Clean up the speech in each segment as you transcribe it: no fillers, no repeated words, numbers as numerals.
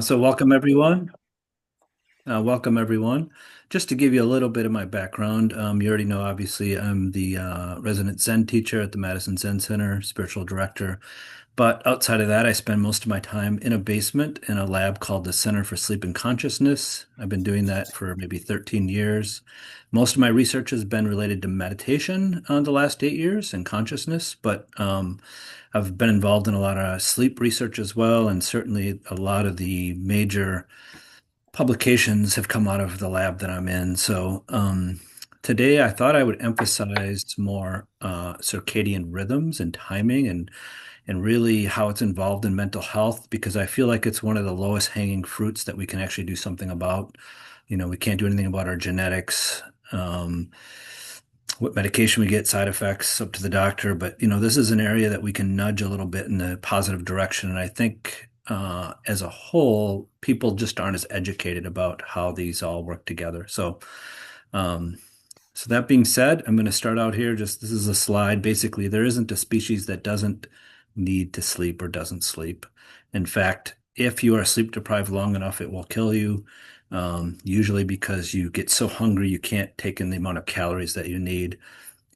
So welcome everyone. Welcome everyone. Just to give you a little bit of my background, you already know, obviously, I'm the resident Zen teacher at the Madison Zen Center, spiritual director. But outside of that, I spend most of my time in a basement in a lab called the Center for Sleep and Consciousness. I've been doing that for maybe 13 years. Most of my research has been related to meditation the last 8 years and consciousness, but I've been involved in a lot of sleep research as well, and certainly a lot of the major publications have come out of the lab that I'm in. So today I thought I would emphasize more circadian rhythms and timing and really how it's involved in mental health because I feel like it's one of the lowest hanging fruits that we can actually do something about. We can't do anything about our genetics. What medication we get, side effects, up to the doctor. But this is an area that we can nudge a little bit in the positive direction. And I think as a whole, people just aren't as educated about how these all work together. Um, so that being said, I'm going to start out here. Just this is a slide. Basically, there isn't a species that doesn't need to sleep or doesn't sleep. In fact, if you are sleep deprived long enough, it will kill you. Usually because you get so hungry you can't take in the amount of calories that you need.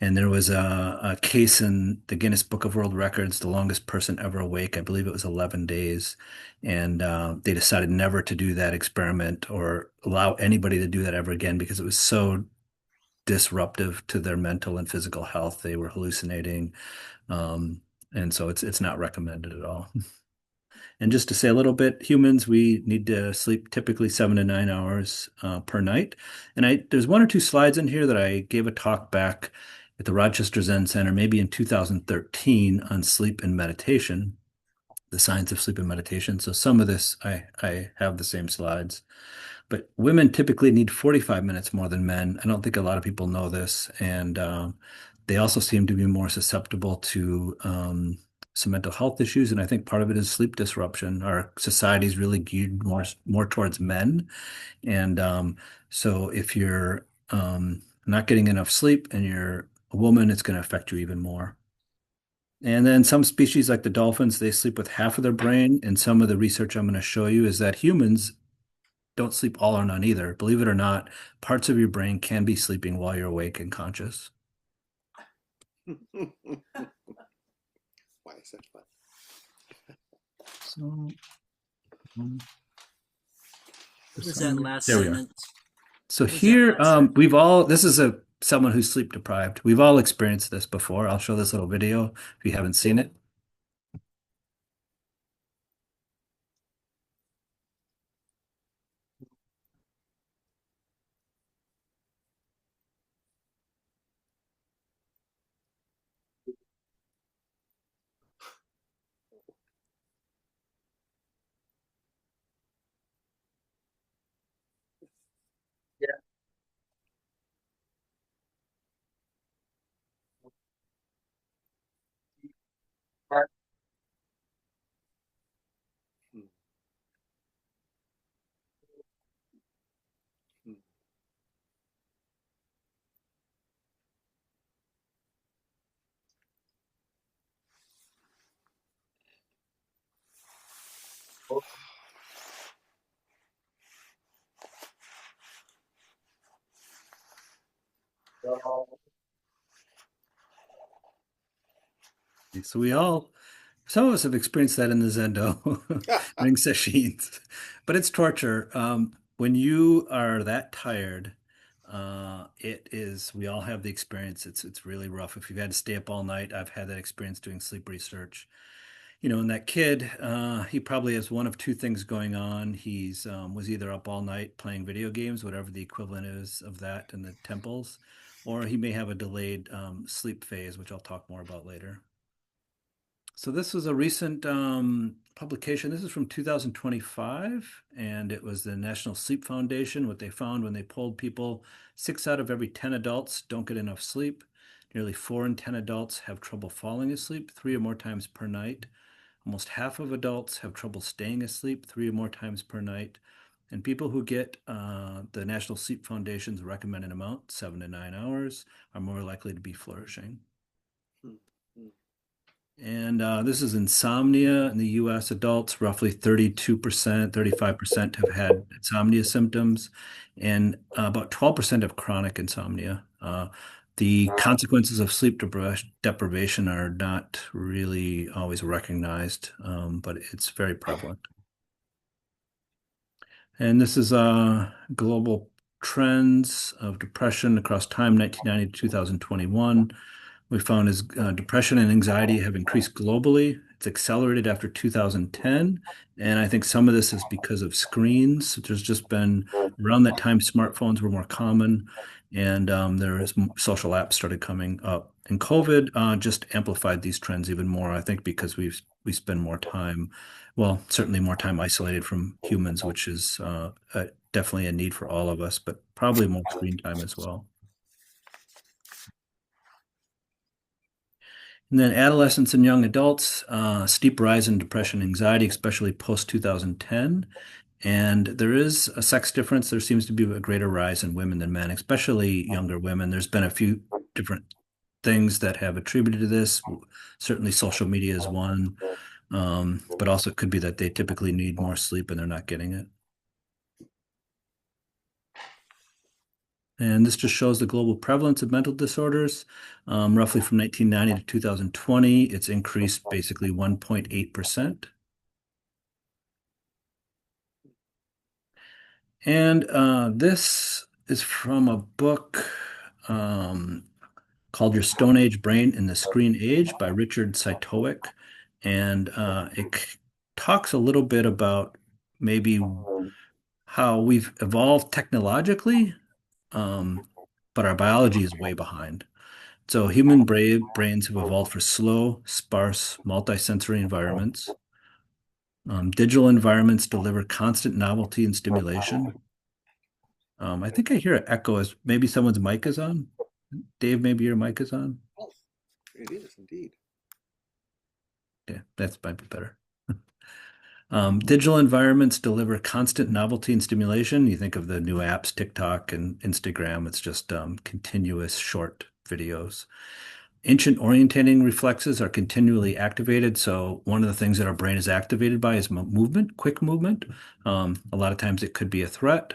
And there was a case in the Guinness Book of World Records, the longest person ever awake. I believe it was 11 days. And they decided never to do that experiment or allow anybody to do that ever again because it was so disruptive to their mental and physical health. They were hallucinating. Um, and so it's not recommended at all. And just to say a little bit, humans, we need to sleep typically 7 to 9 hours per night. And there's one or two slides in here that I gave a talk back at the Rochester Zen Center, maybe in 2013, on sleep and meditation, the science of sleep and meditation. So some of this, I have the same slides. But women typically need 45 minutes more than men. I don't think a lot of people know this. And they also seem to be more susceptible to some mental health issues. And I think part of it is sleep disruption. Our society is really geared more towards men. And so if you're not getting enough sleep and you're a woman, it's going to affect you even more. And then some species like the dolphins, they sleep with half of their brain. And some of the research I'm going to show you is that humans don't sleep all or none either. Believe it or not, parts of your brain can be sleeping while you're awake and conscious. Why such fun? So, um, What was that last there we are. sentence? So What was that here, last sentence? this is someone who's sleep deprived. We've all experienced this before. I'll show this little video if you haven't seen it. Hmm. Hmm. So some of us have experienced that in the Zendo ring sessions, but it's torture. When you are that tired, we all have the experience. It's really rough. If you've had to stay up all night, I've had that experience doing sleep research. And that kid, he probably has one of two things going on. He's was either up all night playing video games, whatever the equivalent is of that in the temples, or he may have a delayed sleep phase, which I'll talk more about later. So this was a recent publication. This is from 2025, and it was the National Sleep Foundation. What they found when they polled people, 6 out of every 10 adults don't get enough sleep. Nearly 4 in 10 adults have trouble falling asleep 3 or more times per night. Almost half of adults have trouble staying asleep 3 or more times per night. And people who get the National Sleep Foundation's recommended amount, 7 to 9 hours, are more likely to be flourishing. Hmm. Hmm. And this is insomnia in the US adults. Roughly 32%, 35% have had insomnia symptoms, and about 12% have chronic insomnia. The consequences of deprivation are not really always recognized, but it's very prevalent. And this is global trends of depression across time, 1990 to 2021. We found is depression and anxiety have increased globally. It's accelerated after 2010. And I think some of this is because of screens. There's just been around that time, smartphones were more common, and social apps started coming up. And COVID just amplified these trends even more, I think, because we spend more time, well, certainly more time isolated from humans, which is definitely a need for all of us, but probably more screen time as well. And then adolescents and young adults, steep rise in depression and anxiety, especially post 2010. And there is a sex difference. There seems to be a greater rise in women than men, especially younger women. There's been a few different things that have attributed to this. Certainly, social media is one, but also it could be that they typically need more sleep and they're not getting it. And this just shows the global prevalence of mental disorders. Roughly from 1990 to 2020, it's increased basically 1.8%. And this is from a book um, called Your Stone Age Brain in the Screen Age by Richard Cytowic. And talks a little bit about maybe how we've evolved technologically, um, but our biology is way behind. So human brains have evolved for slow, sparse, multisensory environments. Digital environments deliver constant novelty and stimulation. I think I hear an echo as maybe someone's mic is on. Dave, maybe your mic is on. Oh, it is indeed. Yeah, that might be better. Digital environments deliver constant novelty and stimulation. You think of the new apps, TikTok and Instagram, it's just continuous short videos. Ancient orientating reflexes are continually activated. So one of the things that our brain is activated by is movement, quick movement. A lot of times it could be a threat.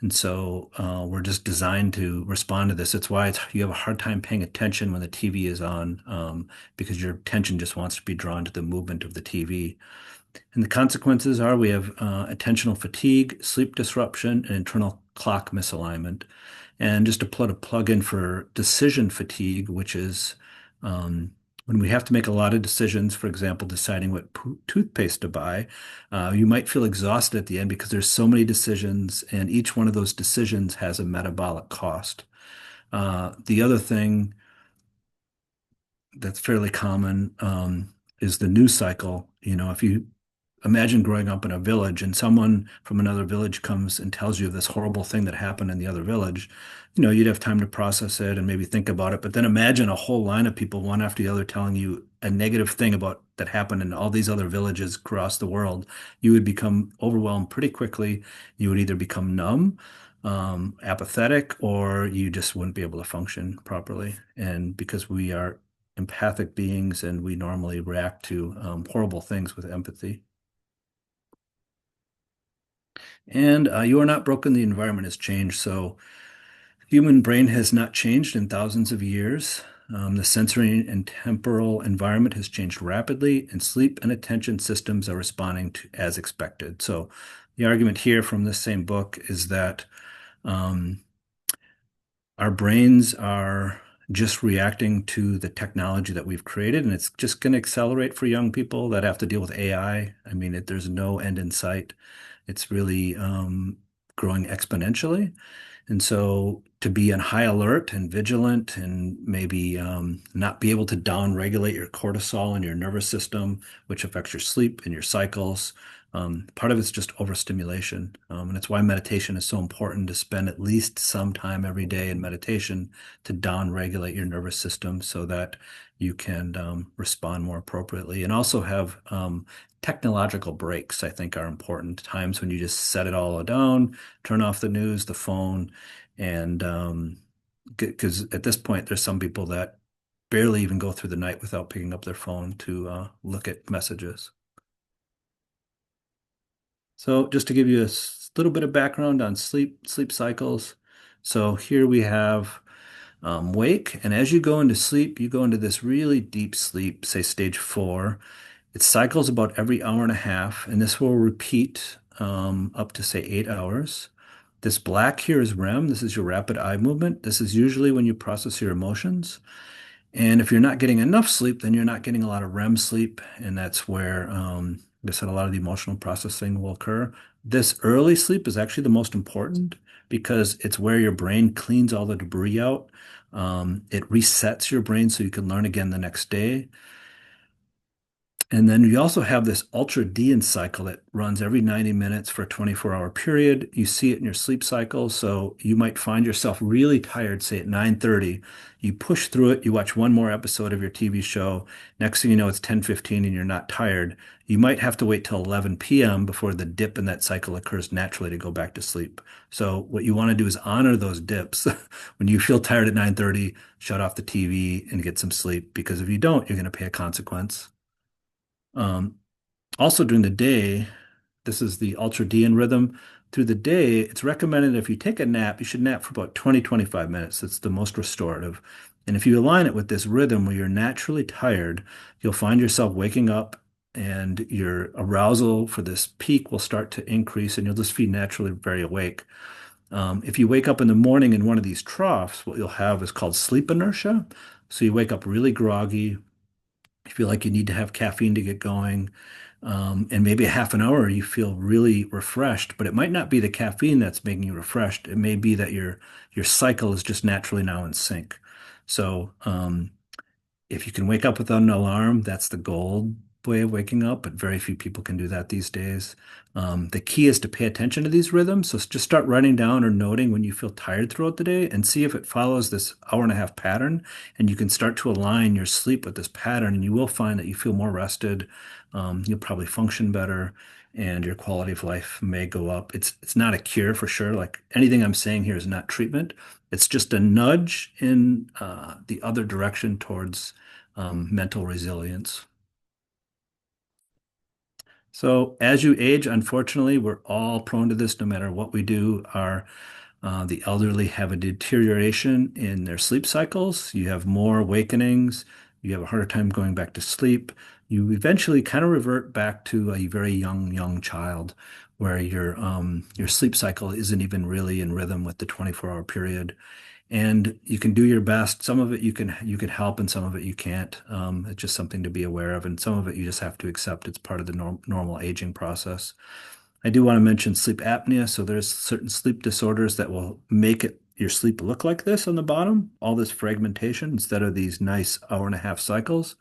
And so we're just designed to respond to this. It's why you have a hard time paying attention when the TV is on, because your attention just wants to be drawn to the movement of the TV. And the consequences are we have attentional fatigue, sleep disruption, and internal clock misalignment. And just to put a plug in for decision fatigue, which is when we have to make a lot of decisions, for example, deciding what toothpaste to buy, you might feel exhausted at the end because there's so many decisions, and each one of those decisions has a metabolic cost. The other thing that's fairly common is the news cycle. If you imagine growing up in a village and someone from another village comes and tells you this horrible thing that happened in the other village, you'd have time to process it and maybe think about it. But then imagine a whole line of people, one after the other, telling you a negative thing about that happened in all these other villages across the world. You would become overwhelmed pretty quickly. You would either become numb, apathetic, or you just wouldn't be able to function properly. And because we are empathic beings and we normally react to horrible things with empathy. And you are not broken, the environment has changed. So human brain has not changed in thousands of years. The sensory and temporal environment has changed rapidly, and sleep and attention systems are responding to as expected. So the argument here from this same book is that um, our brains are just reacting to the technology that we've created, and it's just going to accelerate for young people that have to deal with AI. I mean, there's no end in sight. It's really growing exponentially. And so to be on high alert and vigilant and maybe not be able to down regulate your cortisol and your nervous system, which affects your sleep and your cycles, part of it's just overstimulation. And it's why meditation is so important to spend at least some time every day in meditation to down regulate your nervous system so that you can respond more appropriately and also have technological breaks, I think, are important. Times when you just set it all down, turn off the news, the phone, and because at this point, there's some people that barely even go through the night without picking up their phone to look at messages. So just to give you a little bit of background on sleep cycles. So here we have wake, and as you go into sleep, you go into this really deep sleep, say stage four. It cycles about every hour and a half, and this will repeat up to say 8 hours. This black here is REM. This is your rapid eye movement. This is usually when you process your emotions. And if you're not getting enough sleep, then you're not getting a lot of REM sleep, and that's where, like I said, a lot of the emotional processing will occur. This early sleep is actually the most important because it's where your brain cleans all the debris out. It resets your brain so you can learn again the next day. And then you also have this ultradian cycle that runs every 90 minutes for a 24-hour period. You see it in your sleep cycle. So you might find yourself really tired, say at 9:30. You push through it, you watch one more episode of your TV show. Next thing you know, it's 10:15 and you're not tired. You might have to wait till 11 p.m. before the dip in that cycle occurs naturally to go back to sleep. So what you want to do is honor those dips. When you feel tired at 9:30, shut off the TV and get some sleep, because if you don't, you're going to pay a consequence. Um, Also during the day, this is the ultradian rhythm. Through the day, it's recommended if you take a nap, you should nap for about 20, 25 minutes. It's the most restorative. And if you align it with this rhythm where you're naturally tired, you'll find yourself waking up and your arousal for this peak will start to increase and you'll just feel naturally very awake. If you wake up in the morning in one of these troughs, what you'll have is called sleep inertia. So you wake up really groggy, you feel like you need to have caffeine to get going. And maybe a half an hour you feel really refreshed, but it might not be the caffeine that's making you refreshed. It may be that your cycle is just naturally now in sync. So if you can wake up without an alarm, that's the gold way of waking up, but very few people can do that these days. The key is to pay attention to these rhythms. So just start writing down or noting when you feel tired throughout the day and see if it follows this hour and a half pattern. And you can start to align your sleep with this pattern, and you will find that you feel more rested. You'll probably function better, and your quality of life may go up. It's not a cure for sure. Like anything I'm saying here is not treatment. It's just a nudge in the other direction towards mental resilience. So as you age, unfortunately, we're all prone to this no matter what we do. The elderly have a deterioration in their sleep cycles. You have more awakenings. You have a harder time going back to sleep. You eventually kind of revert back to a very young child where your sleep cycle isn't even really in rhythm with the 24-hour period. And you can do your best. Some of it you can help, and some of it you can't. It's just something to be aware of, and some of it you just have to accept. It's part of the normal aging process. I do want to mention sleep apnea. So there's certain sleep disorders that will make your sleep look like this on the bottom, all this fragmentation instead of these nice hour and a half cycles.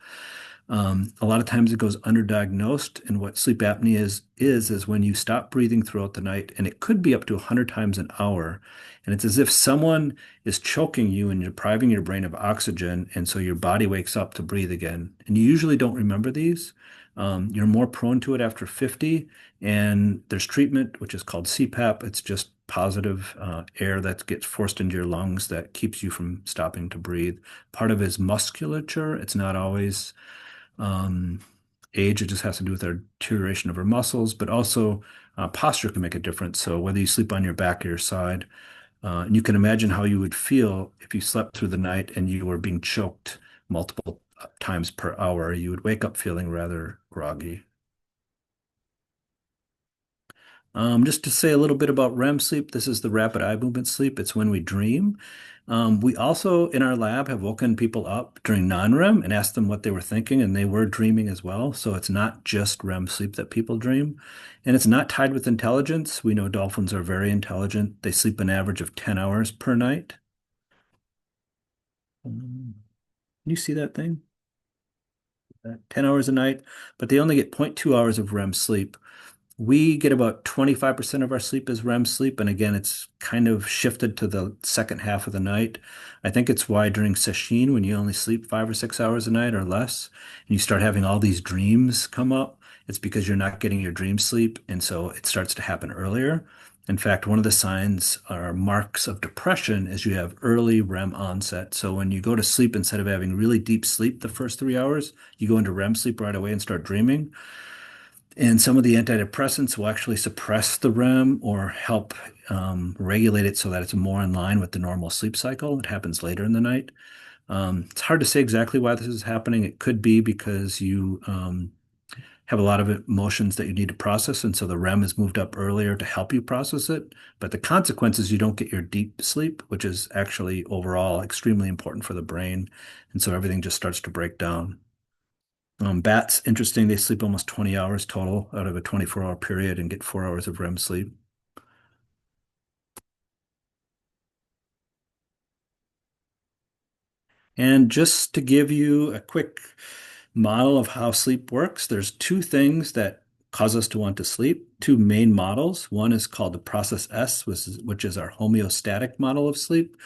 A lot of times it goes underdiagnosed, and what sleep apnea is when you stop breathing throughout the night, and it could be up to 100 times an hour. And it's as if someone is choking you and depriving your brain of oxygen, and so your body wakes up to breathe again. And you usually don't remember these. You're more prone to it after 50, and there's treatment, which is called CPAP. It's just positive air that gets forced into your lungs that keeps you from stopping to breathe. Part of it is musculature. It's not always um, age. It just has to do with our deterioration of our muscles, but also posture can make a difference. So whether you sleep on your back or your side, and you can imagine how you would feel if you slept through the night and you were being choked multiple times per hour. You would wake up feeling rather groggy. Just to say a little bit about REM sleep, this is the rapid eye movement sleep. It's when we dream. We also, in our lab, have woken people up during non-REM and asked them what they were thinking, and they were dreaming as well. So it's not just REM sleep that people dream. And it's not tied with intelligence. We know dolphins are very intelligent. They sleep an average of 10 hours per night. Can you see that thing? 10 hours a night, but they only get zero point 0.2 hours of REM sleep. We get about 25% of our sleep is REM sleep. And again, it's kind of shifted to the second half of the night. I think it's why during sesshin, when you only sleep 5 or 6 hours a night or less, and you start having all these dreams come up, it's because you're not getting your dream sleep. And so it starts to happen earlier. In fact, one of the signs or marks of depression is you have early REM onset. So when you go to sleep, instead of having really deep sleep the first 3 hours, you go into REM sleep right away and start dreaming. And some of the antidepressants will actually suppress the REM or help regulate it so that it's more in line with the normal sleep cycle. It happens later in the night. It's hard to say exactly why this is happening. It could be because you have a lot of emotions that you need to process, and so the REM is moved up earlier to help you process it. But the consequence is you don't get your deep sleep, which is actually overall extremely important for the brain, and so everything just starts to break down. Bats, interesting, they sleep almost 20 hours total out of a 24-hour period and get 4 hours of REM sleep. And just to give you a quick model of how sleep works, there's two things that cause us to want to sleep, two main models. One is called the process S, which is our homeostatic model of sleep.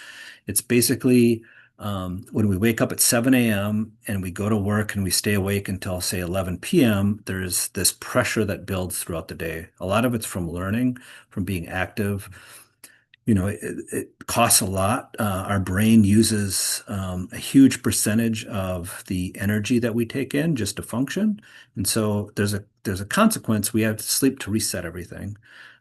It's basically when we wake up at 7 a.m. and we go to work and we stay awake until, say, 11 p.m., there's this pressure that builds throughout the day. A lot of it's from learning, from being active. It costs a lot. Our brain uses a huge percentage of the energy that we take in just to function, and so there's a consequence. We have to sleep to reset everything.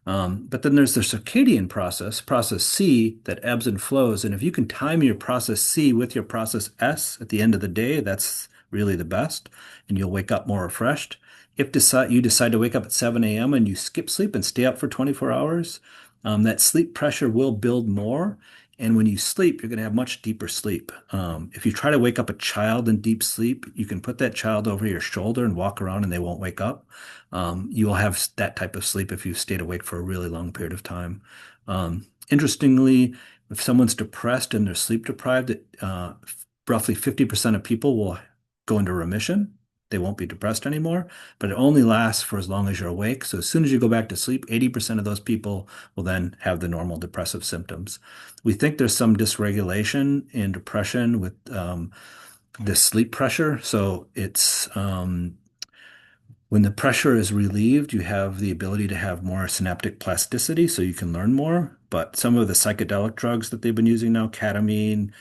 But then there's the circadian process, process C, that ebbs and flows. And if you can time your process C with your process S at the end of the day, that's really the best, and you'll wake up more refreshed. If you decide to wake up at 7 a.m. and you skip sleep and stay up for 24 hours, that sleep pressure will build more. And when you sleep, you're going to have much deeper sleep. If you try to wake up a child in deep sleep, you can put that child over your shoulder and walk around and they won't wake up. You will have that type of sleep if you've stayed awake for a really long period of time. Interestingly, if someone's depressed and they're sleep deprived, roughly 50% of people will go into remission. They won't be depressed anymore, but it only lasts for as long as you're awake. So as soon as you go back to sleep, 80% of those people will then have the normal depressive symptoms. We think there's some dysregulation in depression with this sleep pressure. So it's when the pressure is relieved, you have the ability to have more synaptic plasticity, so you can learn more. But some of the psychedelic drugs that they've been using now, ketamine,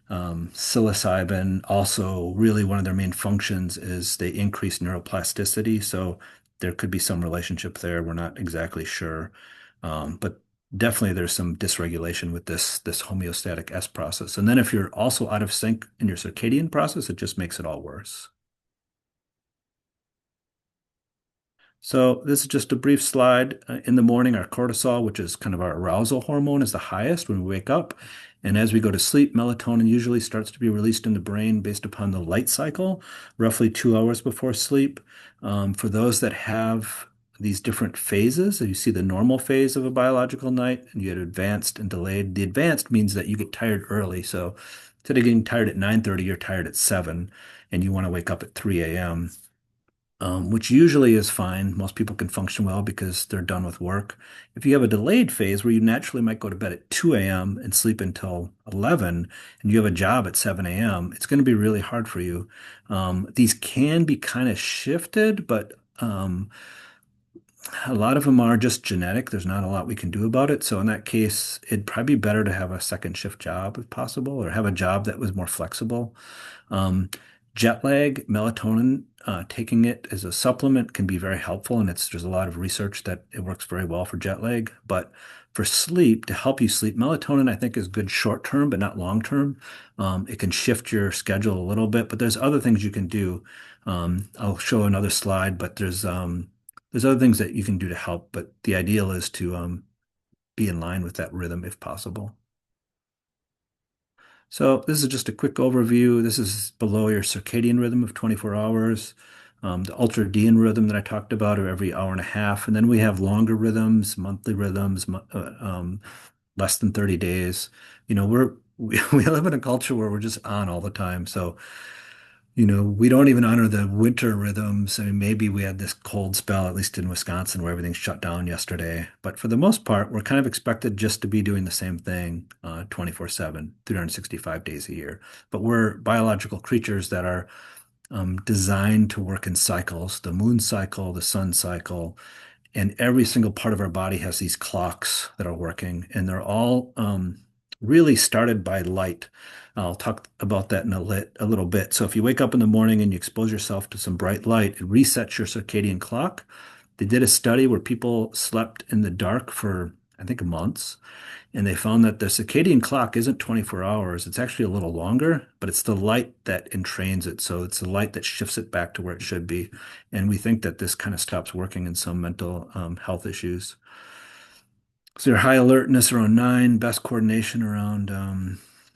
psilocybin, also really one of their main functions is they increase neuroplasticity. So there could be some relationship there. We're not exactly sure. But definitely there's some dysregulation with this homeostatic S process. And then if you're also out of sync in your circadian process, it just makes it all worse. So this is just a brief slide. In the morning, our cortisol, which is kind of our arousal hormone, is the highest when we wake up. And as we go to sleep, melatonin usually starts to be released in the brain based upon the light cycle, roughly 2 hours before sleep. For those that have these different phases, you see the normal phase of a biological night, and you get advanced and delayed. The advanced means that you get tired early. So instead of getting tired at 9:30, you're tired at 7, and you want to wake up at 3 a.m. Which usually is fine. Most people can function well because they're done with work. If you have a delayed phase where you naturally might go to bed at 2 a.m. and sleep until 11, and you have a job at 7 a.m., it's going to be really hard for you. These can be kind of shifted, but a lot of them are just genetic. There's not a lot we can do about it. So in that case, it'd probably be better to have a second shift job if possible, or have a job that was more flexible. Um, Jet lag, melatonin, taking it as a supplement can be very helpful, and there's a lot of research that it works very well for jet lag. But for sleep, to help you sleep, melatonin I think is good short term, but not long term. It can shift your schedule a little bit, but there's other things you can do. I'll show another slide, but there's other things that you can do to help. But the ideal is to be in line with that rhythm if possible. So this is just a quick overview. This is below your circadian rhythm of 24 hours. The ultradian rhythm that I talked about are every hour and a half. And then we have longer rhythms, monthly rhythms, less than 30 days. We live in a culture where we're just on all the time. So we don't even honor the winter rhythms. I mean, maybe we had this cold spell, at least in Wisconsin, where everything shut down yesterday. But for the most part, we're kind of expected just to be doing the same thing 24/7, 365 days a year. But we're biological creatures that are designed to work in cycles, the moon cycle, the sun cycle. And every single part of our body has these clocks that are working, and they're all really started by light. I'll talk about that in a little bit. So if you wake up in the morning and you expose yourself to some bright light, it resets your circadian clock. They did a study where people slept in the dark for, I think, months, and they found that the circadian clock isn't 24 hours. It's actually a little longer, but it's the light that entrains it. So it's the light that shifts it back to where it should be. And we think that this kind of stops working in some mental health issues. So your high alertness around 9, best coordination around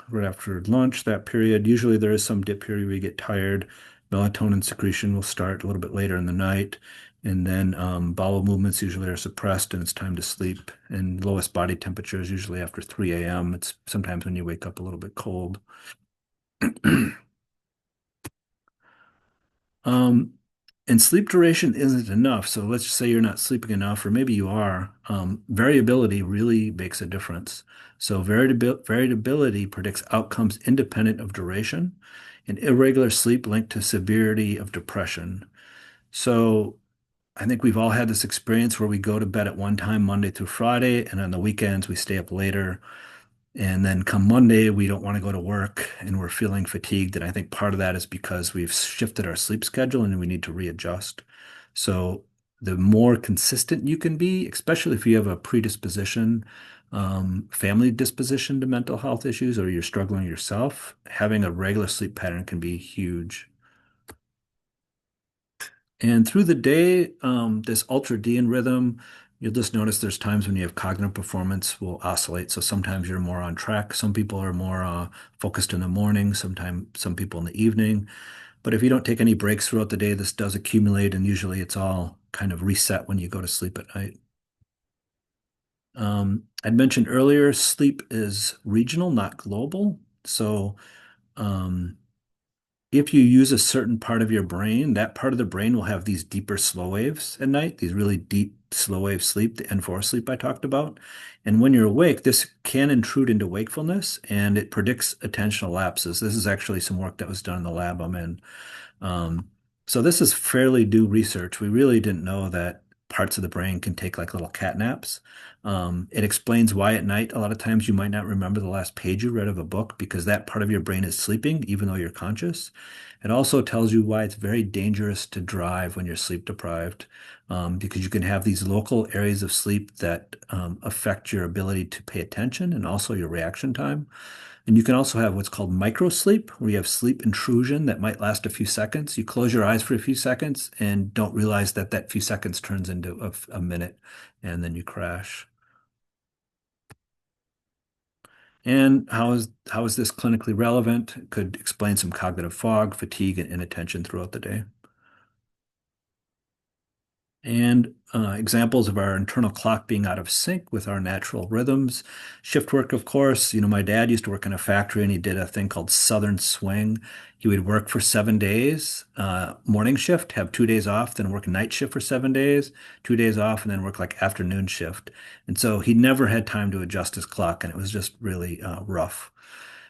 right after lunch, that period. Usually there is some dip period where you get tired. Melatonin secretion will start a little bit later in the night. And then bowel movements usually are suppressed and it's time to sleep. And lowest body temperature is usually after 3 a.m. It's sometimes when you wake up a little bit cold. Um, and sleep duration isn't enough. So let's just say you're not sleeping enough, or maybe you are. Variability really makes a difference. So variability predicts outcomes independent of duration, and irregular sleep linked to severity of depression. So I think we've all had this experience where we go to bed at one time Monday through Friday, and on the weekends we stay up later. And then come Monday, we don't want to go to work and we're feeling fatigued. And I think part of that is because we've shifted our sleep schedule and we need to readjust. So the more consistent you can be, especially if you have a predisposition, family disposition to mental health issues, or you're struggling yourself, having a regular sleep pattern can be huge. And through the day, this ultradian rhythm, you'll just notice there's times when you have cognitive performance will oscillate. So sometimes you're more on track. Some people are more focused in the morning, sometimes some people in the evening. But if you don't take any breaks throughout the day, this does accumulate, and usually it's all kind of reset when you go to sleep at night. I'd mentioned earlier, sleep is regional, not global. So um, if you use a certain part of your brain, that part of the brain will have these deeper slow waves at night, these really deep slow wave sleep, the N4 sleep I talked about. And when you're awake, this can intrude into wakefulness and it predicts attentional lapses. This is actually some work that was done in the lab I'm in. Um, so this is fairly new research. We really didn't know that parts of the brain can take like little cat naps. It explains why at night, a lot of times you might not remember the last page you read of a book because that part of your brain is sleeping, even though you're conscious. It also tells you why it's very dangerous to drive when you're sleep deprived, because you can have these local areas of sleep that affect your ability to pay attention and also your reaction time. And you can also have what's called microsleep, where you have sleep intrusion that might last a few seconds. You close your eyes for a few seconds and don't realize that that few seconds turns into a minute, and then you crash. And how is this clinically relevant? It could explain some cognitive fog, fatigue, and inattention throughout the day. And examples of our internal clock being out of sync with our natural rhythms. Shift work, of course. You know, my dad used to work in a factory and he did a thing called Southern Swing. He would work for 7 days, morning shift, have 2 days off, then work night shift for 7 days, 2 days off, and then work like afternoon shift. And so he never had time to adjust his clock, and it was just really rough.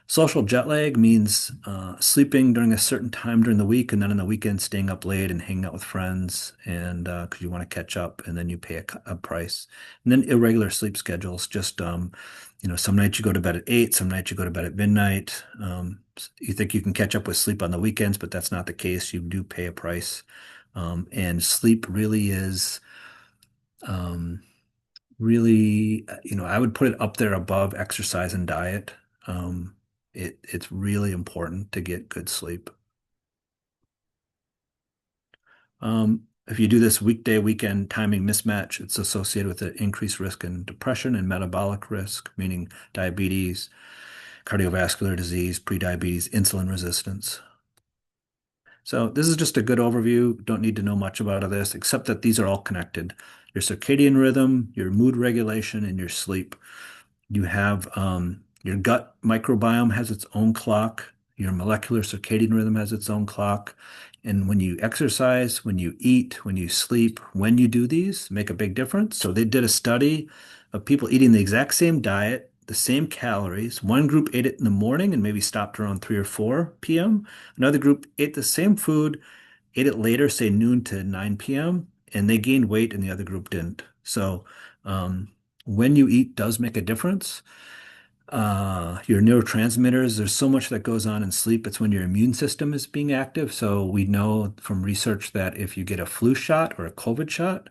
Social jet lag means sleeping during a certain time during the week, and then on the weekend staying up late and hanging out with friends, and because you want to catch up, and then you pay a price. And then irregular sleep schedules, just some nights you go to bed at 8, some nights you go to bed at midnight. You think you can catch up with sleep on the weekends, but that's not the case. You do pay a price, and sleep really is. Um, really, I would put it up there above exercise and diet. It's really important to get good sleep. If you do this weekday, weekend timing mismatch, it's associated with an increased risk in depression and metabolic risk, meaning diabetes, cardiovascular disease, prediabetes, insulin resistance. So this is just a good overview. Don't need to know much about this, except that these are all connected. Your circadian rhythm, your mood regulation, and your sleep. You have your gut microbiome has its own clock. Your molecular circadian rhythm has its own clock. And when you exercise, when you eat, when you sleep, when you do these, make a big difference. So they did a study of people eating the exact same diet, the same calories. One group ate it in the morning and maybe stopped around 3 or 4 p.m. Another group ate the same food, ate it later, say noon to 9 p.m., and they gained weight and the other group didn't. So when you eat does make a difference. Your neurotransmitters, there's so much that goes on in sleep. It's when your immune system is being active. So we know from research that if you get a flu shot or a COVID shot,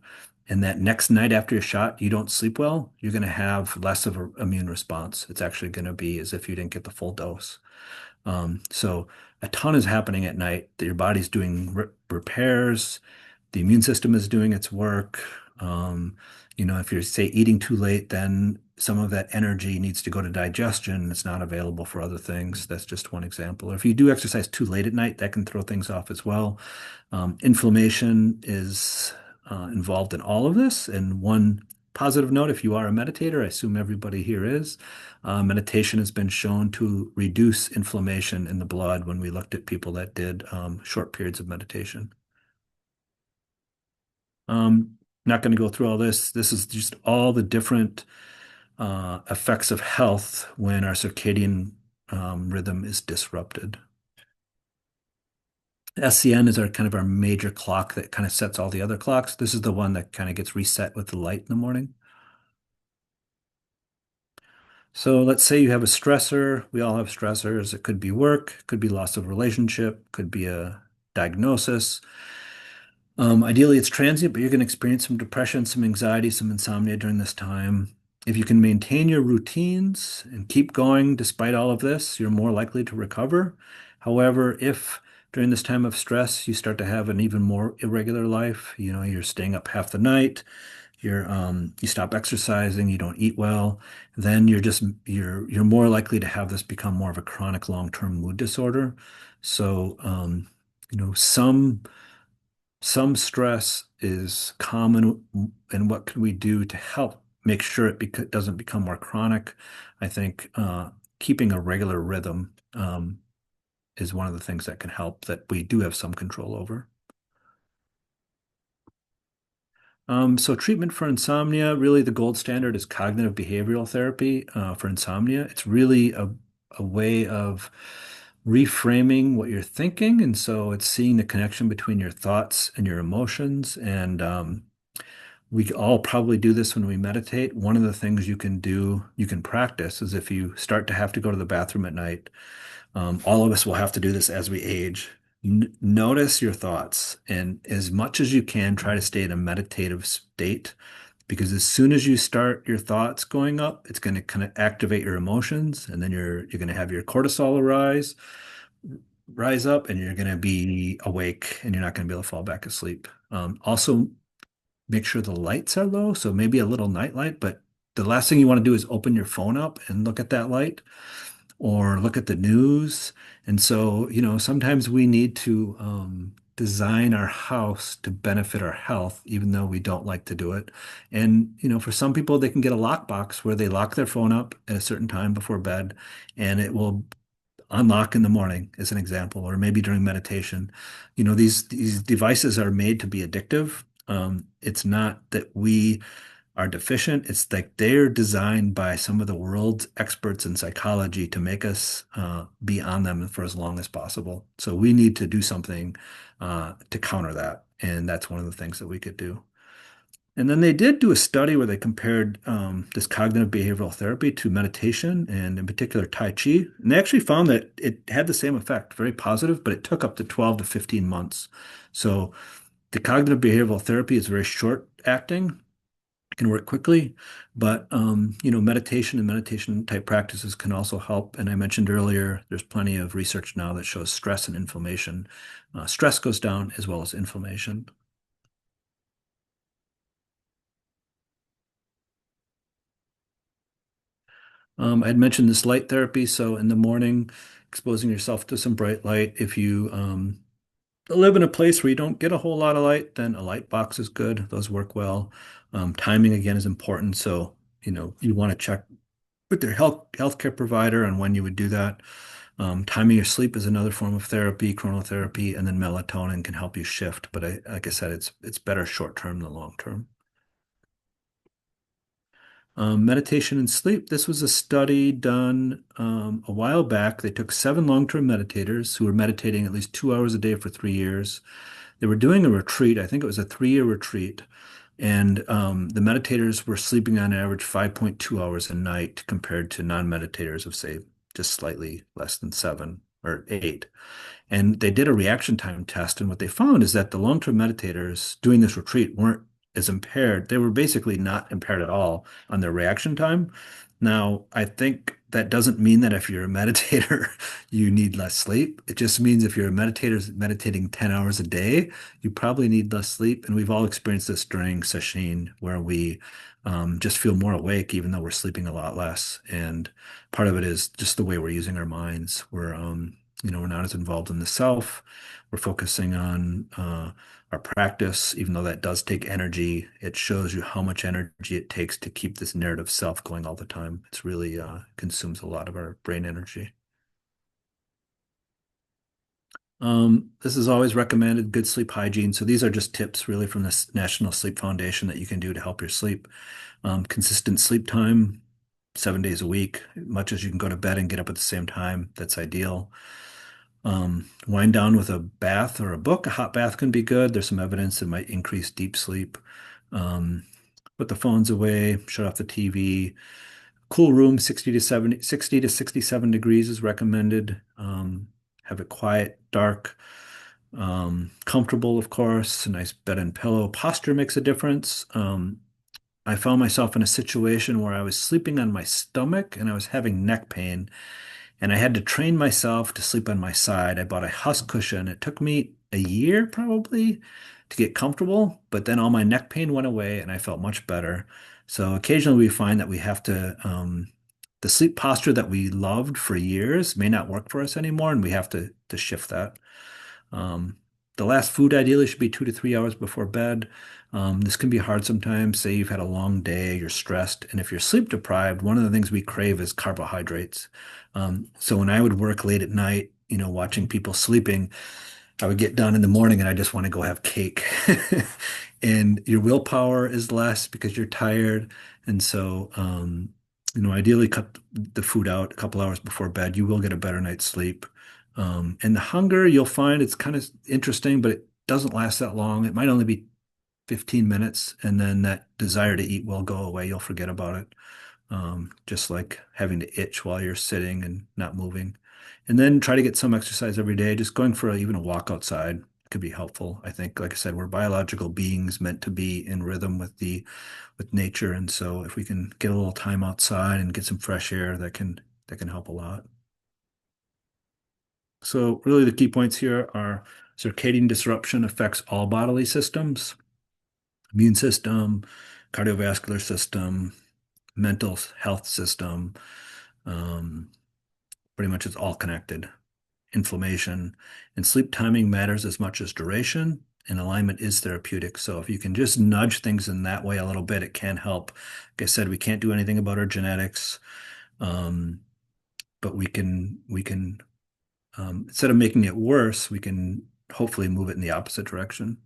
and that next night after your shot, you don't sleep well, you're going to have less of an immune response. It's actually going to be as if you didn't get the full dose. So a ton is happening at night that your body's doing repairs, the immune system is doing its work. If you're, say, eating too late, then some of that energy needs to go to digestion. It's not available for other things. That's just one example. Or if you do exercise too late at night, that can throw things off as well. Inflammation is involved in all of this. And one positive note, if you are a meditator, I assume everybody here is, meditation has been shown to reduce inflammation in the blood when we looked at people that did short periods of meditation. Not going to go through all this. This is just all the different effects of health when our circadian rhythm is disrupted. SCN is our kind of our major clock that kind of sets all the other clocks. This is the one that kind of gets reset with the light in the morning. So let's say you have a stressor. We all have stressors. It could be work, could be loss of relationship, could be a diagnosis. Ideally, it's transient, but you're going to experience some depression, some anxiety, some insomnia during this time. If you can maintain your routines and keep going despite all of this, you're more likely to recover. However, if during this time of stress you start to have an even more irregular life, you're staying up half the night, you stop exercising, you don't eat well, then you're more likely to have this become more of a chronic long-term mood disorder. So, you know, some some stress is common, and what can we do to help make sure it doesn't become more chronic? I think keeping a regular rhythm is one of the things that can help that we do have some control over. So treatment for insomnia, really the gold standard is cognitive behavioral therapy for insomnia. It's really a way of reframing what you're thinking. And so it's seeing the connection between your thoughts and your emotions. And we all probably do this when we meditate. One of the things you can do, you can practice, is if you start to have to go to the bathroom at night, all of us will have to do this as we age. Notice your thoughts, and as much as you can, try to stay in a meditative state, because as soon as you start your thoughts going up, it's going to kind of activate your emotions, and then you're going to have your cortisol rise up, and you're going to be awake, and you're not going to be able to fall back asleep. Also, make sure the lights are low, so maybe a little night light, but the last thing you want to do is open your phone up and look at that light or look at the news. And so, sometimes we need to design our house to benefit our health, even though we don't like to do it. And, for some people, they can get a lockbox where they lock their phone up at a certain time before bed, and it will unlock in the morning, as an example, or maybe during meditation. These devices are made to be addictive. It's not that we are deficient. It's like they're designed by some of the world's experts in psychology to make us be on them for as long as possible. So we need to do something to counter that. And that's one of the things that we could do. And then they did do a study where they compared this cognitive behavioral therapy to meditation and in particular Tai Chi. And they actually found that it had the same effect, very positive, but it took up to 12 to 15 months. So the cognitive behavioral therapy is very short acting, can work quickly, but meditation and meditation type practices can also help. And I mentioned earlier, there's plenty of research now that shows stress and inflammation. Stress goes down as well as inflammation. I'd mentioned this light therapy. So in the morning, exposing yourself to some bright light. If you live in a place where you don't get a whole lot of light, then a light box is good. Those work well. Timing again is important. So, you want to check with their healthcare provider on when you would do that. Timing your sleep is another form of therapy, chronotherapy, and then melatonin can help you shift. But like I said, it's better short term than long term. Meditation and sleep. This was a study done a while back. They took 7 long-term meditators who were meditating at least 2 hours a day for 3 years. They were doing a retreat. I think it was a 3-year retreat. And the meditators were sleeping on average 5.2 hours a night compared to non-meditators of, say, just slightly less than 7 or 8. And they did a reaction time test, and what they found is that the long-term meditators doing this retreat weren't as impaired. They were basically not impaired at all on their reaction time. Now, I think that doesn't mean that if you're a meditator, you need less sleep. It just means if you're a meditator meditating 10 hours a day, you probably need less sleep. And we've all experienced this during sesshin, where we just feel more awake, even though we're sleeping a lot less. And part of it is just the way we're using our minds. We're not as involved in the self. We're focusing on our practice, even though that does take energy. It shows you how much energy it takes to keep this narrative self going all the time. It's really consumes a lot of our brain energy. This is always recommended good sleep hygiene. So these are just tips really from the National Sleep Foundation that you can do to help your sleep. Consistent sleep time, 7 days a week, much as you can go to bed and get up at the same time. That's ideal. Wind down with a bath or a book. A hot bath can be good. There's some evidence that might increase deep sleep. Um, put the phones away, shut off the TV. Cool room, 60 to 67 degrees is recommended. Have it quiet, dark, comfortable, of course, a nice bed and pillow. Posture makes a difference. I found myself in a situation where I was sleeping on my stomach and I was having neck pain, and I had to train myself to sleep on my side. I bought a Husk cushion. It took me a year probably to get comfortable, but then all my neck pain went away and I felt much better. So occasionally we find that we have to, the sleep posture that we loved for years may not work for us anymore, and we have to shift that. Um, the last food ideally should be 2 to 3 hours before bed. This can be hard sometimes. Say you've had a long day, you're stressed, and if you're sleep deprived, one of the things we crave is carbohydrates. So when I would work late at night, watching people sleeping, I would get done in the morning and I just want to go have cake. And your willpower is less because you're tired. And so, ideally cut the food out a couple hours before bed. You will get a better night's sleep. And the hunger, you'll find it's kind of interesting, but it doesn't last that long. It might only be 15 minutes, and then that desire to eat will go away. You'll forget about it. Just like having to itch while you're sitting and not moving. And then try to get some exercise every day. Just going for even a walk outside could be helpful. I think, like I said, we're biological beings meant to be in rhythm with nature. And so if we can get a little time outside and get some fresh air, that can help a lot. So really the key points here are circadian disruption affects all bodily systems, immune system, cardiovascular system, mental health system. Um, Pretty much it's all connected. Inflammation and sleep timing matters as much as duration, and alignment is therapeutic. So if you can just nudge things in that way a little bit, it can help. Like I said, we can't do anything about our genetics, um, but we can instead of making it worse, we can hopefully move it in the opposite direction.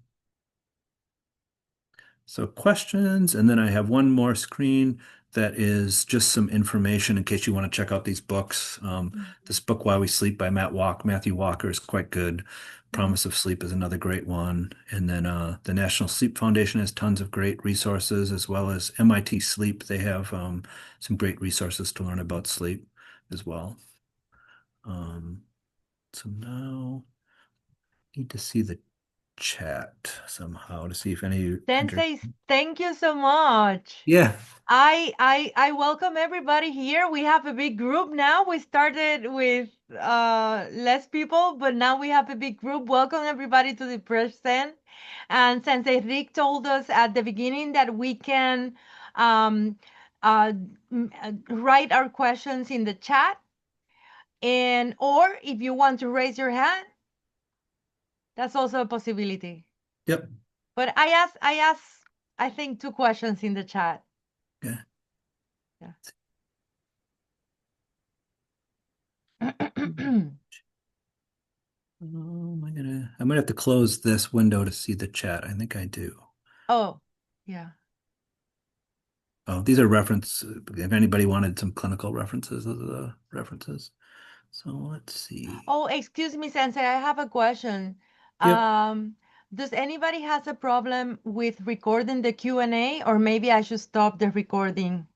So questions, and then I have one more screen that is just some information in case you want to check out these books. This book, Why We Sleep by Matthew Walker is quite good. Promise of Sleep is another great one. And then the National Sleep Foundation has tons of great resources, as well as MIT Sleep. They have some great resources to learn about sleep as well. Um, so now I need to see the chat somehow to see if any Sensei, thank you so much. Yeah. I welcome everybody here. We have a big group now. We started with less people, but now we have a big group. Welcome everybody to the present. And Sensei Rick told us at the beginning that we can um, write our questions in the chat, and or if you want to raise your hand, that's also a possibility. Yep. But I think 2 questions in the chat. Yeah. Yeah. I might have to close this window to see the chat. I think I do. Oh, yeah. Oh, these are reference. If anybody wanted some clinical references, those are the references. So let's see. Oh, excuse me, Sensei, I have a question. Yep. Does anybody has a problem with recording the Q&A, or maybe I should stop the recording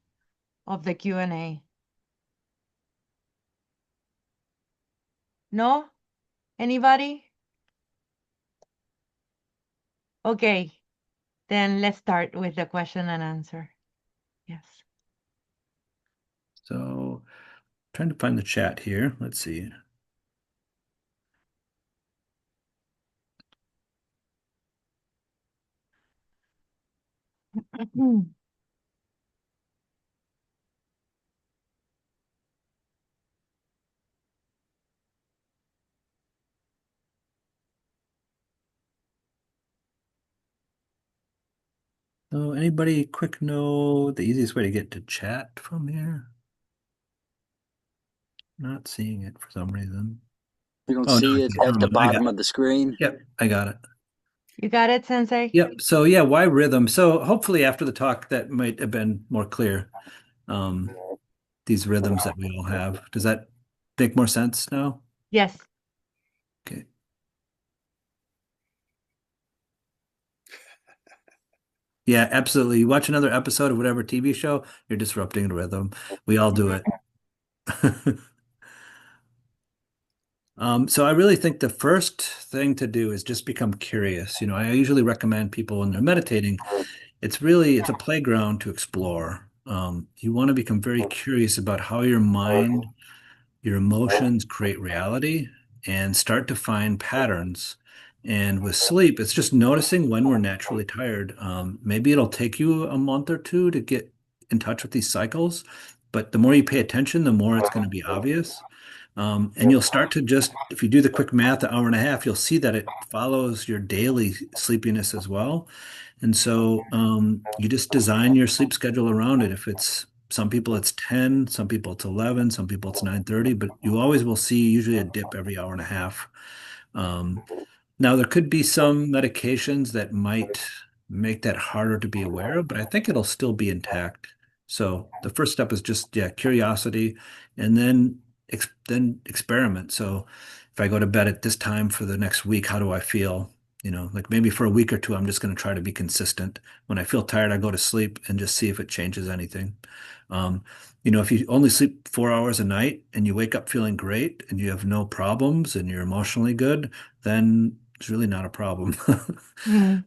of the Q&A? No? Anybody? Okay, then let's start with the question and answer. Yes. So, trying to find the chat here. Let's see. So, anybody quick know the easiest way to get to chat from here? Not seeing it for some reason. You don't Oh, no, see I it see it. at the I got bottom it. of the screen. Yep, I got it. You got it, Sensei? Yep. So yeah, why rhythm? So hopefully after the talk that might have been more clear. Um, these rhythms that we all have. Does that make more sense now? Yes. Okay. Yeah, absolutely. You watch another episode of whatever TV show, you're disrupting the rhythm. We all do it. So I really think the first thing to do is just become curious. I usually recommend people when they're meditating, it's a playground to explore. You want to become very curious about how your mind, your emotions create reality and start to find patterns. And with sleep, it's just noticing when we're naturally tired. Maybe it'll take you a month or two to get in touch with these cycles, but the more you pay attention, the more it's going to be obvious. And you'll start to just, if you do the quick math, an hour and a half, you'll see that it follows your daily sleepiness as well. And so you just design your sleep schedule around it. If it's some people it's 10, some people it's 11, some people it's 9:30, but you always will see usually a dip every hour and a half. Um, Now, there could be some medications that might make that harder to be aware of, but I think it'll still be intact. So the first step is just, yeah, curiosity and then experiment. So if I go to bed at this time for the next week, how do I feel? Like maybe for a week or two, I'm just going to try to be consistent. When I feel tired, I go to sleep and just see if it changes anything. Um, if you only sleep 4 hours a night and you wake up feeling great and you have no problems and you're emotionally good, then it's really not a problem. Mm.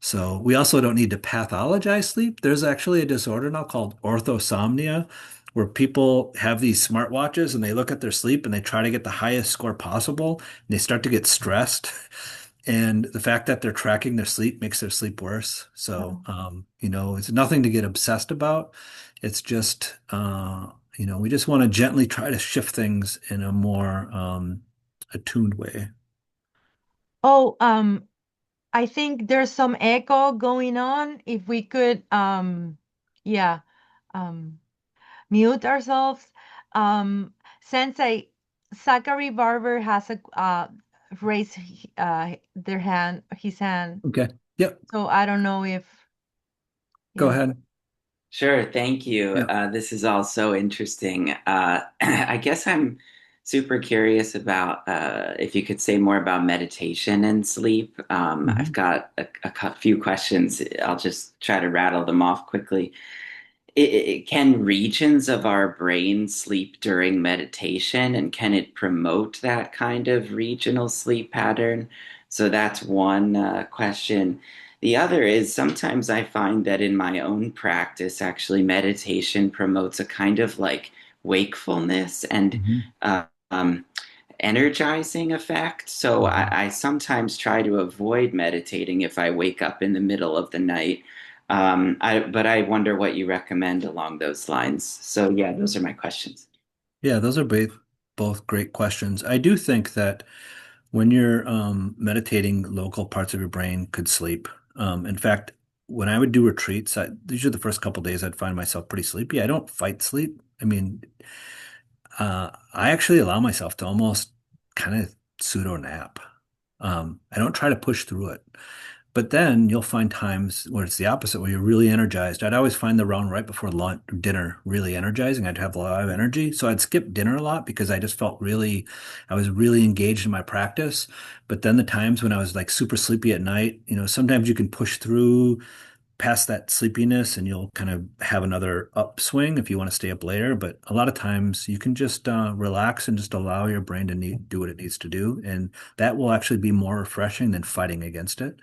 So we also don't need to pathologize sleep. There's actually a disorder now called orthosomnia, where people have these smartwatches and they look at their sleep and they try to get the highest score possible, and they start to get stressed. And the fact that they're tracking their sleep makes their sleep worse. So, it's nothing to get obsessed about. It's just, we just want to gently try to shift things in a more attuned way. Oh, I think there's some echo going on. If we could, yeah, um, mute ourselves. Sensei, Zachary Barber has raised his hand. Okay. Yep. So I don't know if, Go yeah. ahead. Sure, thank you. Yeah. This is all so interesting. I guess I'm super curious about if you could say more about meditation and sleep. I've Mhm. got a few questions. I'll just try to rattle them off quickly. Can regions of our brain sleep during meditation, and can it promote that kind of regional sleep pattern? So that's one question. The other is sometimes I find that in my own practice, actually, meditation promotes a kind of like wakefulness and Mhm. uh, um, energizing effect. So Mhm. I sometimes try to avoid meditating if I wake up in the middle of the night. But I wonder what you recommend along those lines. So yeah, those are my questions. Yeah, those are both great questions. I do think that when you're meditating, local parts of your brain could sleep. In fact, when I would do retreats, usually the first couple days I'd find myself pretty sleepy. I don't fight sleep. I mean, I actually allow myself to almost kind of pseudo nap. I don't try to push through it. But then you'll find times where it's the opposite, where you're really energized. I'd always find the round right before lunch, dinner really energizing. I'd have a lot of energy. So I'd skip dinner a lot because I just felt really, I was really engaged in my practice. But then the times when I was like super sleepy at night, sometimes you can push through past that sleepiness and you'll kind of have another upswing if you want to stay up later. But a lot of times you can just relax and just allow your brain to do what it needs to do. And that will actually be more refreshing than fighting against it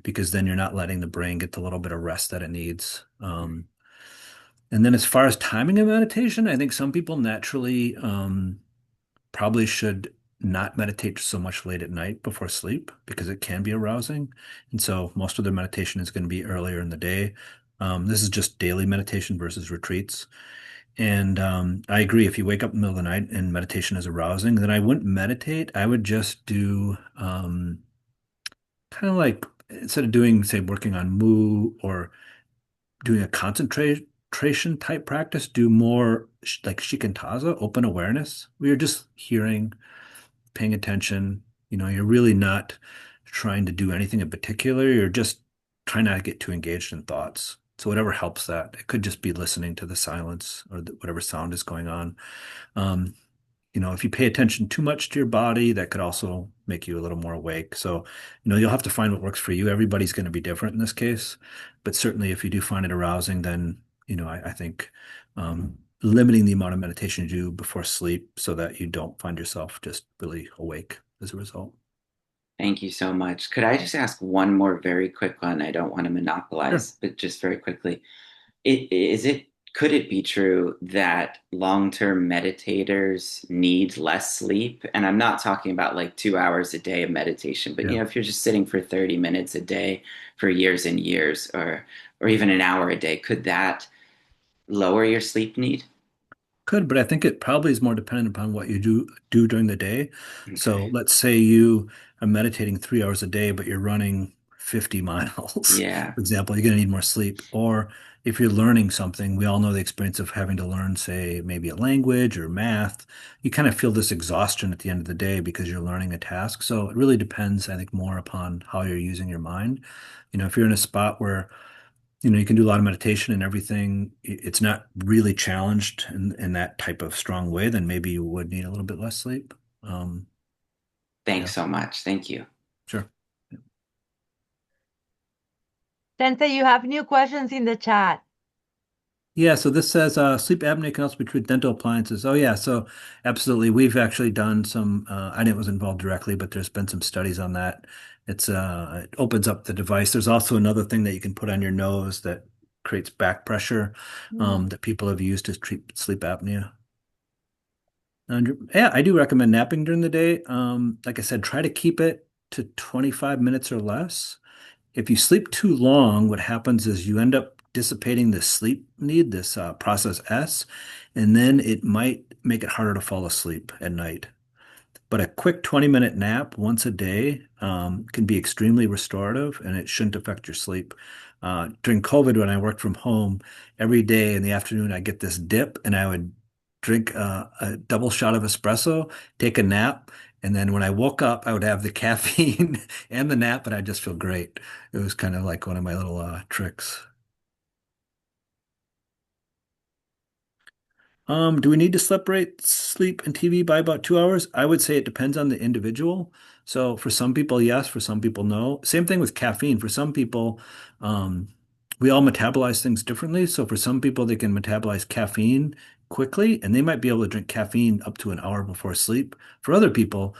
because then you're not letting the brain get the little bit of rest that it needs. And then as far as timing of meditation, I think some people naturally probably should not meditate so much late at night before sleep because it can be arousing. And so most of their meditation is going to be earlier in the day. This is just daily meditation versus retreats. And I agree. If you wake up in the middle of the night and meditation is arousing, then I wouldn't meditate. I would just do kind of like instead of doing, say, working on mu or doing a concentration type practice, do more like shikantaza, open awareness. We are just hearing, paying attention. You're really not trying to do anything in particular. You're just trying not to get too engaged in thoughts. So whatever helps that. It could just be listening to the silence or whatever sound is going on. Um, if you pay attention too much to your body, that could also make you a little more awake. So, you'll have to find what works for you. Everybody's going to be different in this case. But certainly if you do find it arousing, then, I think limiting the amount of meditation you do before sleep so that you don't find yourself just really awake as a result. Thank you so much. Could I just ask one more very quick one? I don't want to Sure. monopolize, but just very quickly. Could it be true that long-term meditators need less sleep? And I'm not talking about like 2 hours a day of meditation, but Yeah. if you're just sitting for 30 minutes a day for years and years, or even an hour a day, could that lower your sleep need? Could, but I think it probably is more dependent upon what you do during the day. So Okay. let's say you are meditating 3 hours a day, but you're running 50 miles, Yeah. for example, you're going to need more sleep. Or if you're learning something, we all know the experience of having to learn, say, maybe a language or math. You kind of feel this exhaustion at the end of the day because you're learning a task. So it really depends, I think, more upon how you're using your mind. If you're in a spot where you can do a lot of meditation and everything. It's not really challenged in that type of strong way, then maybe you would need a little bit less sleep. Um, Thanks yeah, so much. Thank you. sure. Sensei, you have new questions in the chat. Yeah, so this says sleep apnea can also be treated with dental appliances. Oh yeah, so absolutely. We've actually done some, I didn't was involved directly, but there's been some studies on that. It opens up the device. There's also another thing that you can put on your nose that creates back pressure Mhm. that people have used to treat sleep apnea. Yeah, I do recommend napping during the day. Like I said, try to keep it to 25 minutes or less. If you sleep too long, what happens is you end up dissipating the sleep need, this process S, and then it might make it harder to fall asleep at night. But a quick 20-minute nap once a day can be extremely restorative and it shouldn't affect your sleep. During COVID, when I worked from home, every day in the afternoon, I get this dip and I would drink a double shot of espresso, take a nap, and then when I woke up, I would have the caffeine and the nap, and I'd just feel great. It was kind of like one of my little tricks. Do we need to separate sleep and TV by about 2 hours? I would say it depends on the individual. So for some people, yes. For some people, no. Same thing with caffeine. For some people, um, we all metabolize things differently. So for some people, they can metabolize caffeine quickly, and they might be able to drink caffeine up to an hour before sleep. For other people,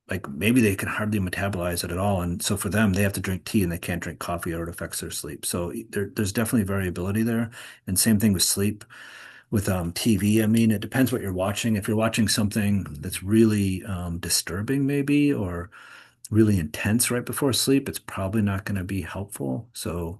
like maybe they can hardly metabolize it at all. And so for them, they have to drink tea and they can't drink coffee or it affects their sleep. So there's definitely variability there. And same thing with sleep with TV. I mean, it depends what you're watching. If you're watching something that's really disturbing, maybe, or really intense right before sleep, it's probably not going to be helpful. So,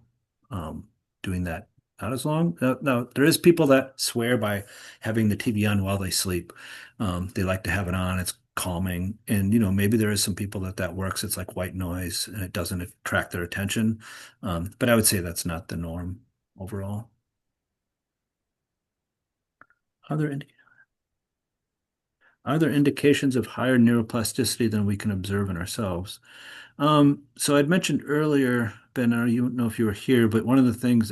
doing that not as long. Now, there is people that swear by having the TV on while they sleep. They like to have it on. It's calming, and maybe there is some people that works. It's like white noise, and it doesn't attract their attention. But I would say that's not the norm overall. Are there any Are there indications of higher neuroplasticity than we can observe in ourselves? So I'd mentioned earlier, Ben, I don't know if you were here, but one of the things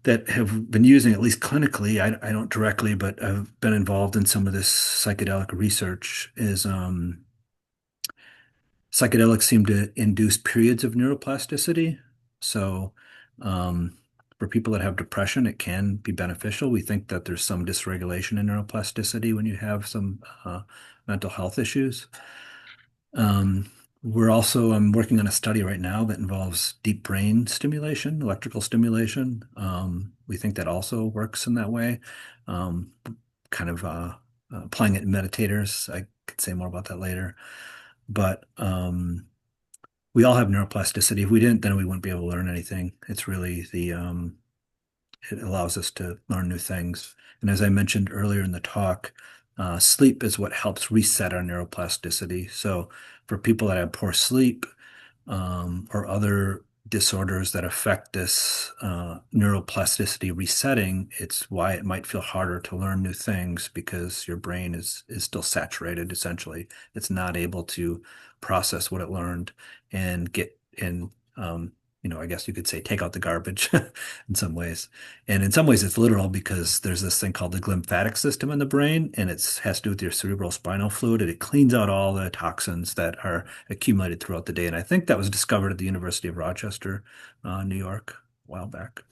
that have been using, at least clinically, I don't directly, but I've been involved in some of this psychedelic research, is psychedelics seem to induce periods of neuroplasticity. So, um, for people that have depression, it can be beneficial. We think that there's some dysregulation in neuroplasticity when you have some mental health issues. Um, I'm working on a study right now that involves deep brain stimulation, electrical stimulation. We think that also works in that way. Um, kind of applying it in meditators. I could say more about that later. But we all have neuroplasticity. If we didn't, then we wouldn't be able to learn anything. It's really it allows us to learn new things. And as I mentioned earlier in the talk, sleep is what helps reset our neuroplasticity. So for people that have poor sleep, or other disorders that affect this neuroplasticity resetting, it's why it might feel harder to learn new things because your brain is still saturated, essentially. It's not able to process what it learned and get in, I guess you could say take out the garbage in some ways. And in some ways it's literal because there's this thing called the glymphatic system in the brain, and it has to do with your cerebral spinal fluid, and it cleans out all the toxins that are accumulated throughout the day. And I think that was discovered at the University of Rochester, New York, a while back.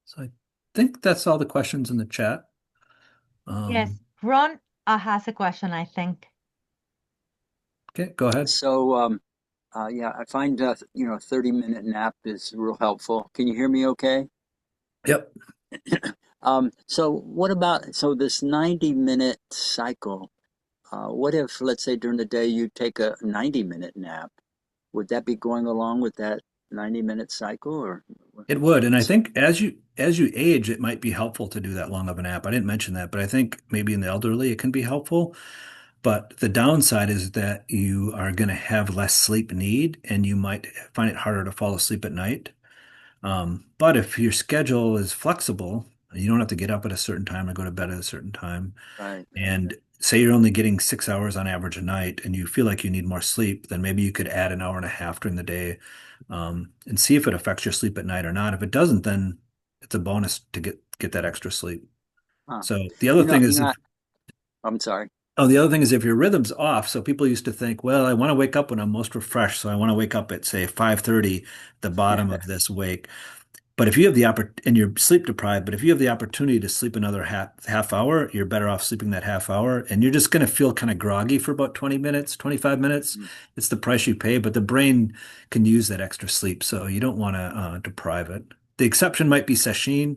So I think that's all the questions in the chat. Yes, Um, Ron has a question, I think. okay, go ahead. So, yeah, I find a 30-minute nap is real helpful. Can you hear me okay? Yep. So what about this 90-minute cycle? What if, let's say, during the day you take a 90-minute nap? Would that be going along with that 90-minute cycle, or It would, and I what's think as you age, it might be helpful to do that long of a nap. I didn't mention that, but I think maybe in the elderly it can be helpful. But the downside is that you are going to have less sleep need, and you might find it harder to fall asleep at night. But if your schedule is flexible, you don't have to get up at a certain time or go to bed at a certain time. right? And say you're only getting 6 hours on average a night and you feel like you need more sleep, then maybe you could add an hour and a half during the day, and see if it affects your sleep at night or not. If it doesn't, then it's a bonus to get that extra sleep. Huh. So the other thing is if I'm sorry. Oh, the other thing is if your rhythm's off, so people used to think, well, I want to wake up when I'm most refreshed, so I want to wake up at say 5:30, the bottom of this wake. But if you have the and you're sleep deprived, but if you have the opportunity to sleep another half hour, you're better off sleeping that half hour, and you're just going to feel kind of groggy for about 20 minutes, 25 minutes. Mm. It's the price you pay, but the brain can use that extra sleep, so you don't want to deprive it. The exception might be sesshin.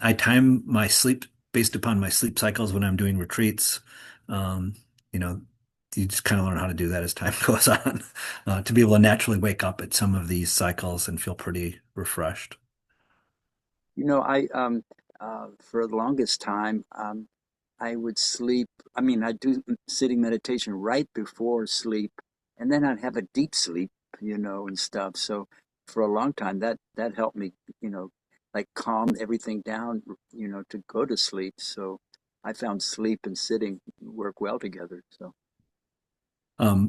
I time my sleep based upon my sleep cycles when I'm doing retreats. Um, you know, you just kind of learn how to do that as time goes on, to be able to naturally wake up at some of these cycles and feel pretty refreshed. I for the longest time, I would sleep. I mean, I do sitting meditation right before sleep, and then I'd have a deep sleep, and stuff. So for a long time, that helped me, like calm everything down, to go to sleep. So I found sleep and sitting work well together. So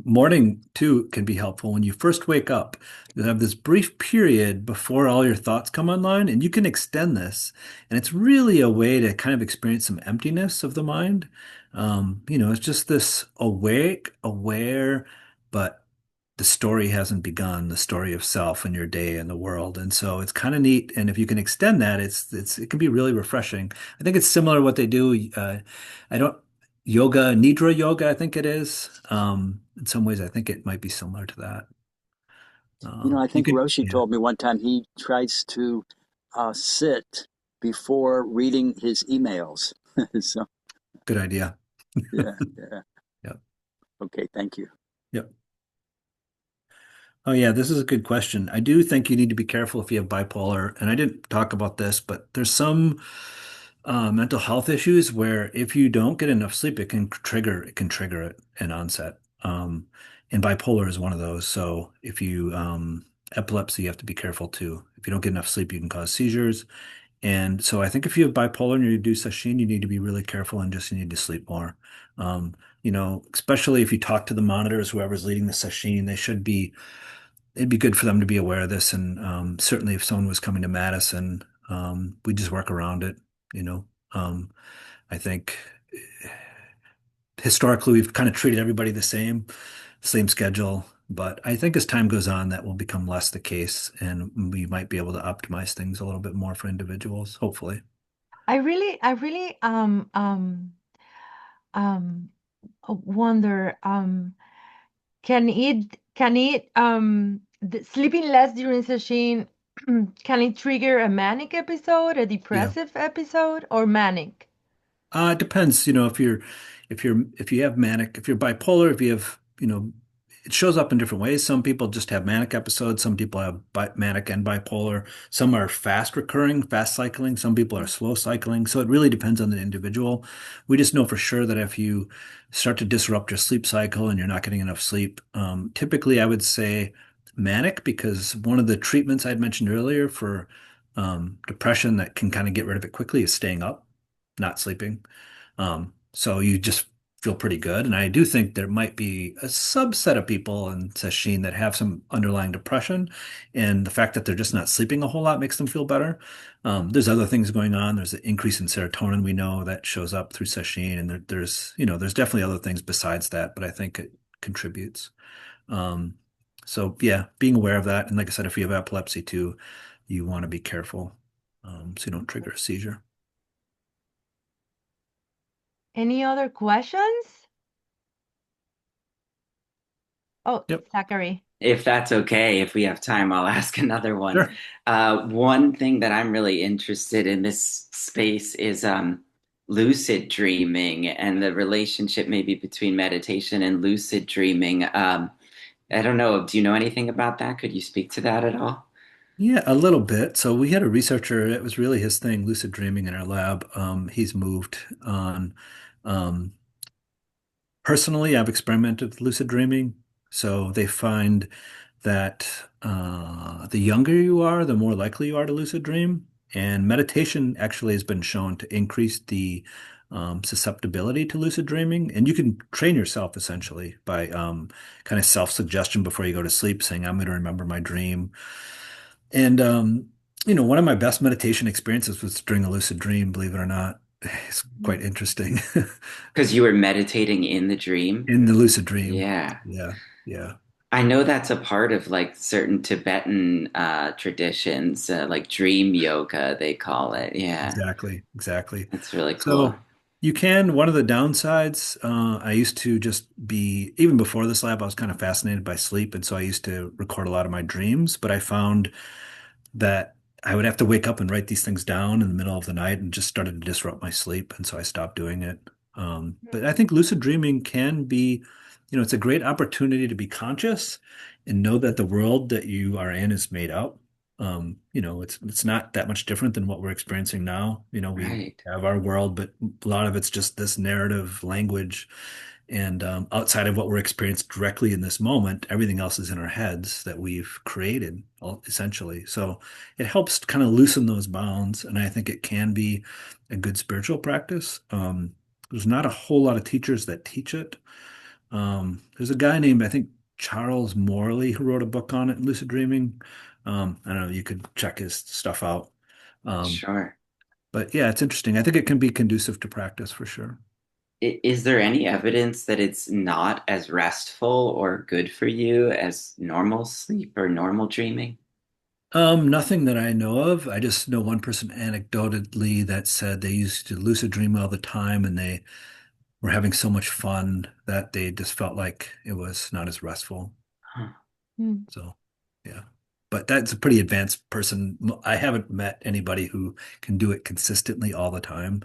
Morning too can be helpful. When you first wake up, you'll have this brief period before all your thoughts come online, and you can extend this. And it's really a way to kind of experience some emptiness of the mind. It's just this awake, aware, but the story hasn't begun, the story of self and your day and the world. And so it's kind of neat. And if you can extend that, it can be really refreshing. I think it's similar to what they do. I don't yoga, nidra yoga, I think it is. In some ways, I think it might be similar to that. I You think could, Roshi yeah, told me one time he tries to sit before reading his emails. So good idea. yeah, yeah. Yep. Okay, thank you. Yep. Oh yeah, this is a good question. I do think you need to be careful if you have bipolar, and I didn't talk about this, but there's some mental health issues where if you don't get enough sleep, it can trigger it an onset. And bipolar is one of those. So if you epilepsy, you have to be careful too. If you don't get enough sleep, you can cause seizures. And so I think if you have bipolar and you do sashimi, you need to be really careful and just you need to sleep more. Um, especially if you talk to the monitors, whoever's leading the session, it'd be good for them to be aware of this. And certainly if someone was coming to Madison, we just work around it, you know. I think historically we've kind of treated everybody the same schedule. But I think as time goes on, that will become less the case, and we might be able to optimize things a little bit more for individuals, hopefully. I really um wonder, sleeping less during session, can it trigger a manic episode, a Yeah. depressive episode, or manic? It depends, if you have manic, if you're bipolar, if you have, it shows up in different ways. Some people just have manic episodes. Some people have manic and bipolar. Some are fast recurring, fast cycling. Some people are slow cycling. So it really depends on the individual. We just know for sure that if you start to disrupt your sleep cycle and you're not getting enough sleep, typically I would say manic, because one of the treatments I'd mentioned earlier for depression that can kind of get rid of it quickly is staying up, not sleeping. So you just feel pretty good. And I do think there might be a subset of people in Sesshin that have some underlying depression, and the fact that they're just not sleeping a whole lot makes them feel better. There's other things going on. There's an increase in serotonin we know that shows up through Sesshin, and there's definitely other things besides that, but I think it contributes. Um, so yeah, being aware of that, and like I said, if you have epilepsy too, you want to be careful, so you don't trigger a seizure. Any other questions? Oh, Yep. Zachary. If that's okay, if we have time, I'll ask another one. Sure. One thing that I'm really interested in this space is lucid dreaming and the relationship maybe between meditation and lucid dreaming. I don't know. Do you know anything about that? Could you speak to that at all? Yeah, a little bit. So we had a researcher, it was really his thing, lucid dreaming in our lab. He's moved on. Um, Personally, I've experimented with lucid dreaming. So they find that the younger you are, the more likely you are to lucid dream. And meditation actually has been shown to increase the susceptibility to lucid dreaming. And you can train yourself essentially by kind of self-suggestion before you go to sleep, saying, I'm going to remember my dream. And one of my best meditation experiences was during a lucid dream, believe it or not. It's quite interesting. Because you were meditating in the dream. In the lucid dream. Yeah. Yeah, yeah, I know that's a part of like certain Tibetan traditions, like dream yoga, they call it. Yeah, exactly, exactly. that's really cool. So one of the downsides, I used to just be, even before this lab, I was kind of fascinated by sleep. And so I used to record a lot of my dreams, but I found that I would have to wake up and write these things down in the middle of the night, and just started to disrupt my sleep. And so I stopped doing it. But I think lucid dreaming can be, it's a great opportunity to be conscious and know that the world that you are in is made up. It's not that much different than what we're experiencing now. We Right. have our world, but a lot of it's just this narrative language, and outside of what we're experiencing directly in this moment, everything else is in our heads that we've created, essentially. So it helps kind of loosen those bounds. And I think it can be a good spiritual practice. There's not a whole lot of teachers that teach it. There's a guy named, I think, Charles Morley, who wrote a book on it, lucid dreaming. I don't know, you could check his stuff out. Um, Sure. but yeah, it's interesting. I think it can be conducive to practice for sure. Is there any evidence that it's not as restful or good for you as normal sleep or normal dreaming? Nothing that I know of. I just know one person anecdotally that said they used to lucid dream all the time, and they were having so much fun that they just felt like it was not as restful. Huh. Mm. So, yeah. But that's a pretty advanced person. I haven't met anybody who can do it consistently all the time.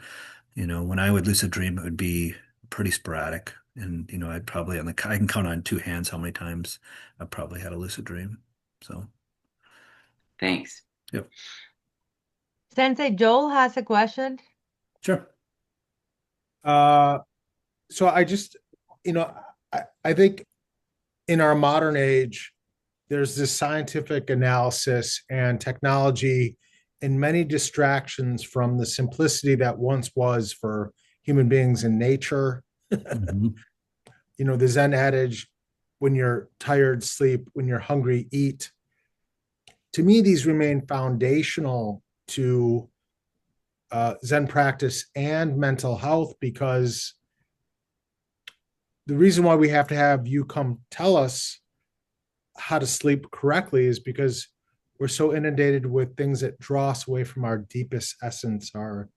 When I would lucid dream, it would be pretty sporadic. And, I'd probably I can count on two hands how many times I probably had a lucid dream. So, Thanks. yep. Sensei Joel has a question. Sure. Uh, so I just, you know, I think in our modern age, there's this scientific analysis and technology and many distractions from the simplicity that once was for human beings in nature. Mhm. the Zen adage, when you're tired, sleep, when you're hungry, eat. To me, these remain foundational to Zen practice and mental health, because the reason why we have to have you come tell us how to sleep correctly is because we're so inundated with things that draw us away from our deepest essence, our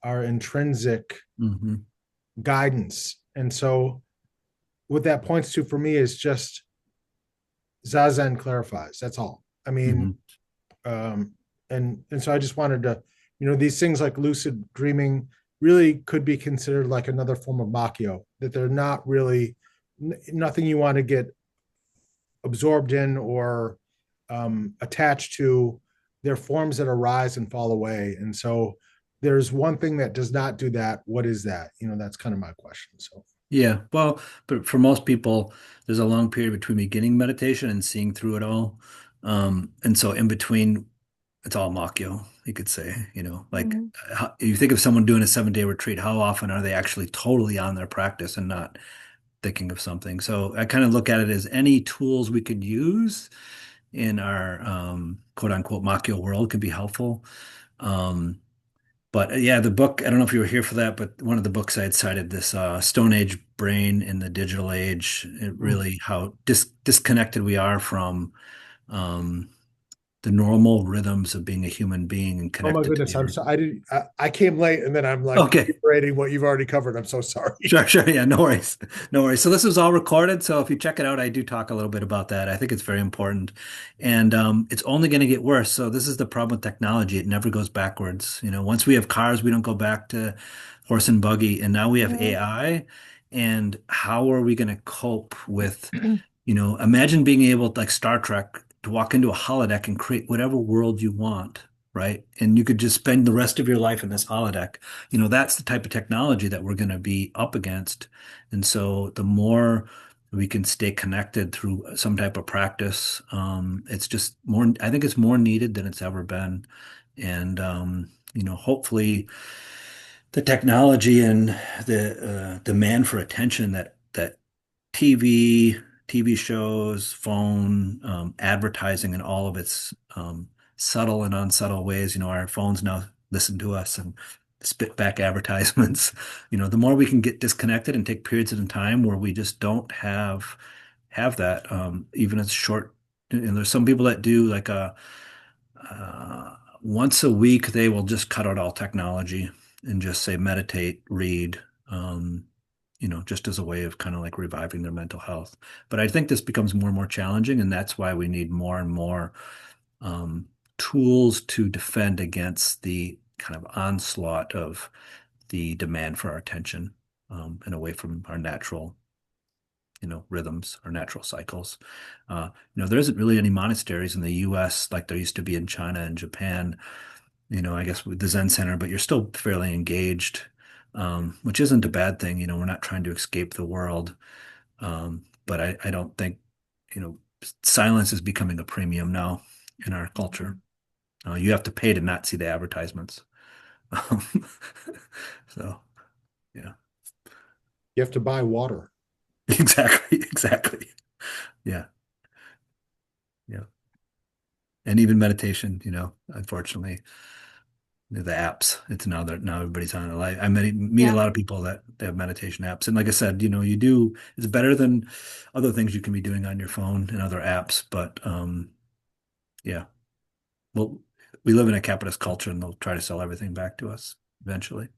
intrinsic Hmm. guidance. And so what that points to for me is just Zazen clarifies. That's all. I mean, Hmm. um, and so I just wanted to, these things like lucid dreaming really could be considered like another form of Makyo, that they're not really nothing you want to get absorbed in or attached to. They're forms that arise and fall away. And so there's one thing that does not do that. What is that? That's kind of my question. So Yeah, well, but for most people, there's a long period between beginning meditation and seeing through it all. And so in between, it's all Makyo, you could say, like Mhm. you think of someone doing a 7-day retreat, how often are they actually totally on their practice and not thinking of something? So I kind of look at it as any tools we could use in our quote unquote Makyo world could be helpful. Um, but yeah, the book, I don't know if you were here for that, but one of the books I had cited this Stone Age brain in the digital age, it mm. really how disconnected we are from um, the normal rhythms of being a human being and Oh my connected to goodness, the I'm earth. so I did I came late and then I'm like Okay. reiterating what you've already covered. I'm so sorry. Sure, sure. Yeah, no worries. No worries. So this is all recorded. So if you check it out, I do talk a little bit about that. I think it's very important. And it's only going to get worse. So this is the problem with technology. It never goes backwards. Once we have cars, we don't go back to horse and buggy. And now we have Mhm. AI. And how are we going to cope with, imagine being able, like Star Trek, to walk into a holodeck and create whatever world you want, right? And you could just spend the rest of your life in this holodeck. That's the type of technology that we're going to be up against. And so the more we can stay connected through some type of practice, it's just more, I think it's more needed than it's ever been. And, hopefully the technology and the demand for attention that TV, TV shows, phone, advertising, and all of its subtle and unsubtle ways. Our phones now listen to us and spit back advertisements. The more we can get disconnected and take periods of time where we just don't have that, even as short. And there's some people that do like a once a week they will just cut out all technology and just say meditate, read. Um, just as a way of kind of like reviving their mental health. But I think this becomes more and more challenging, and that's why we need more and more um, tools to defend against the kind of onslaught of the demand for our attention and away from our natural, rhythms, our natural cycles. There isn't really any monasteries in the U.S. like there used to be in China and Japan. I guess with the Zen Center, but you're still fairly engaged, which isn't a bad thing. We're not trying to escape the world. But I don't think, silence is becoming a premium now in our culture. You have to pay to not see the advertisements. Um, so, yeah, You have to buy water. exactly, exactly. Yeah, yeah. And even meditation, unfortunately, the apps. It's now everybody's on it. I meet a Yeah. lot of people that they have meditation apps, and like I said, you do. It's better than other things you can be doing on your phone and other apps. But yeah, well, we live in a capitalist culture, and they'll try to sell everything back to us eventually.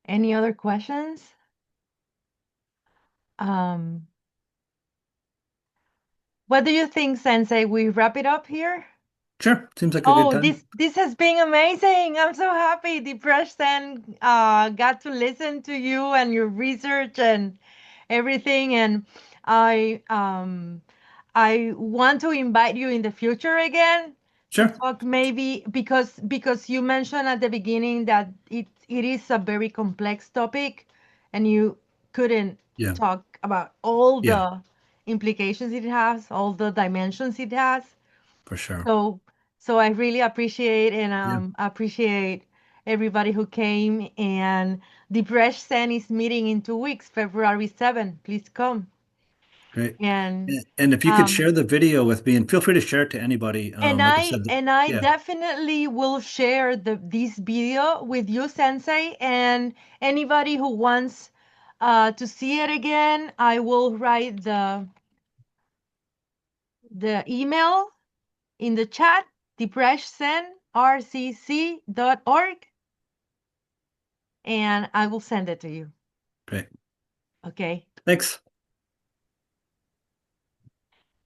Any other questions? Um, what do you think, Sensei? We wrap it up here? Sure, seems like a good Oh, time. this has been amazing. I'm so happy the person got to listen to you and your research and everything. And I um I want to invite you in the future again to Sure. talk maybe because you mentioned at the beginning that it is a very complex topic and you couldn't Yeah, talk about all yeah, the implications it has, all the dimensions it has. for sure. So, so I really appreciate and Yeah, appreciate everybody who came. And the Bresh Sen is meeting in 2 weeks, February 7th. Please come. Great. And And if you could um, share the video with me, and feel free to share it to anybody. and Like I I said, and I yeah, definitely will share this video with you, Sensei, and anybody who wants to see it again. I will write the email in the chat, depresssenrcc.org, and I will send it to you. great. Okay. Thanks.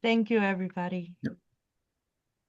Thank you, everybody. Yep.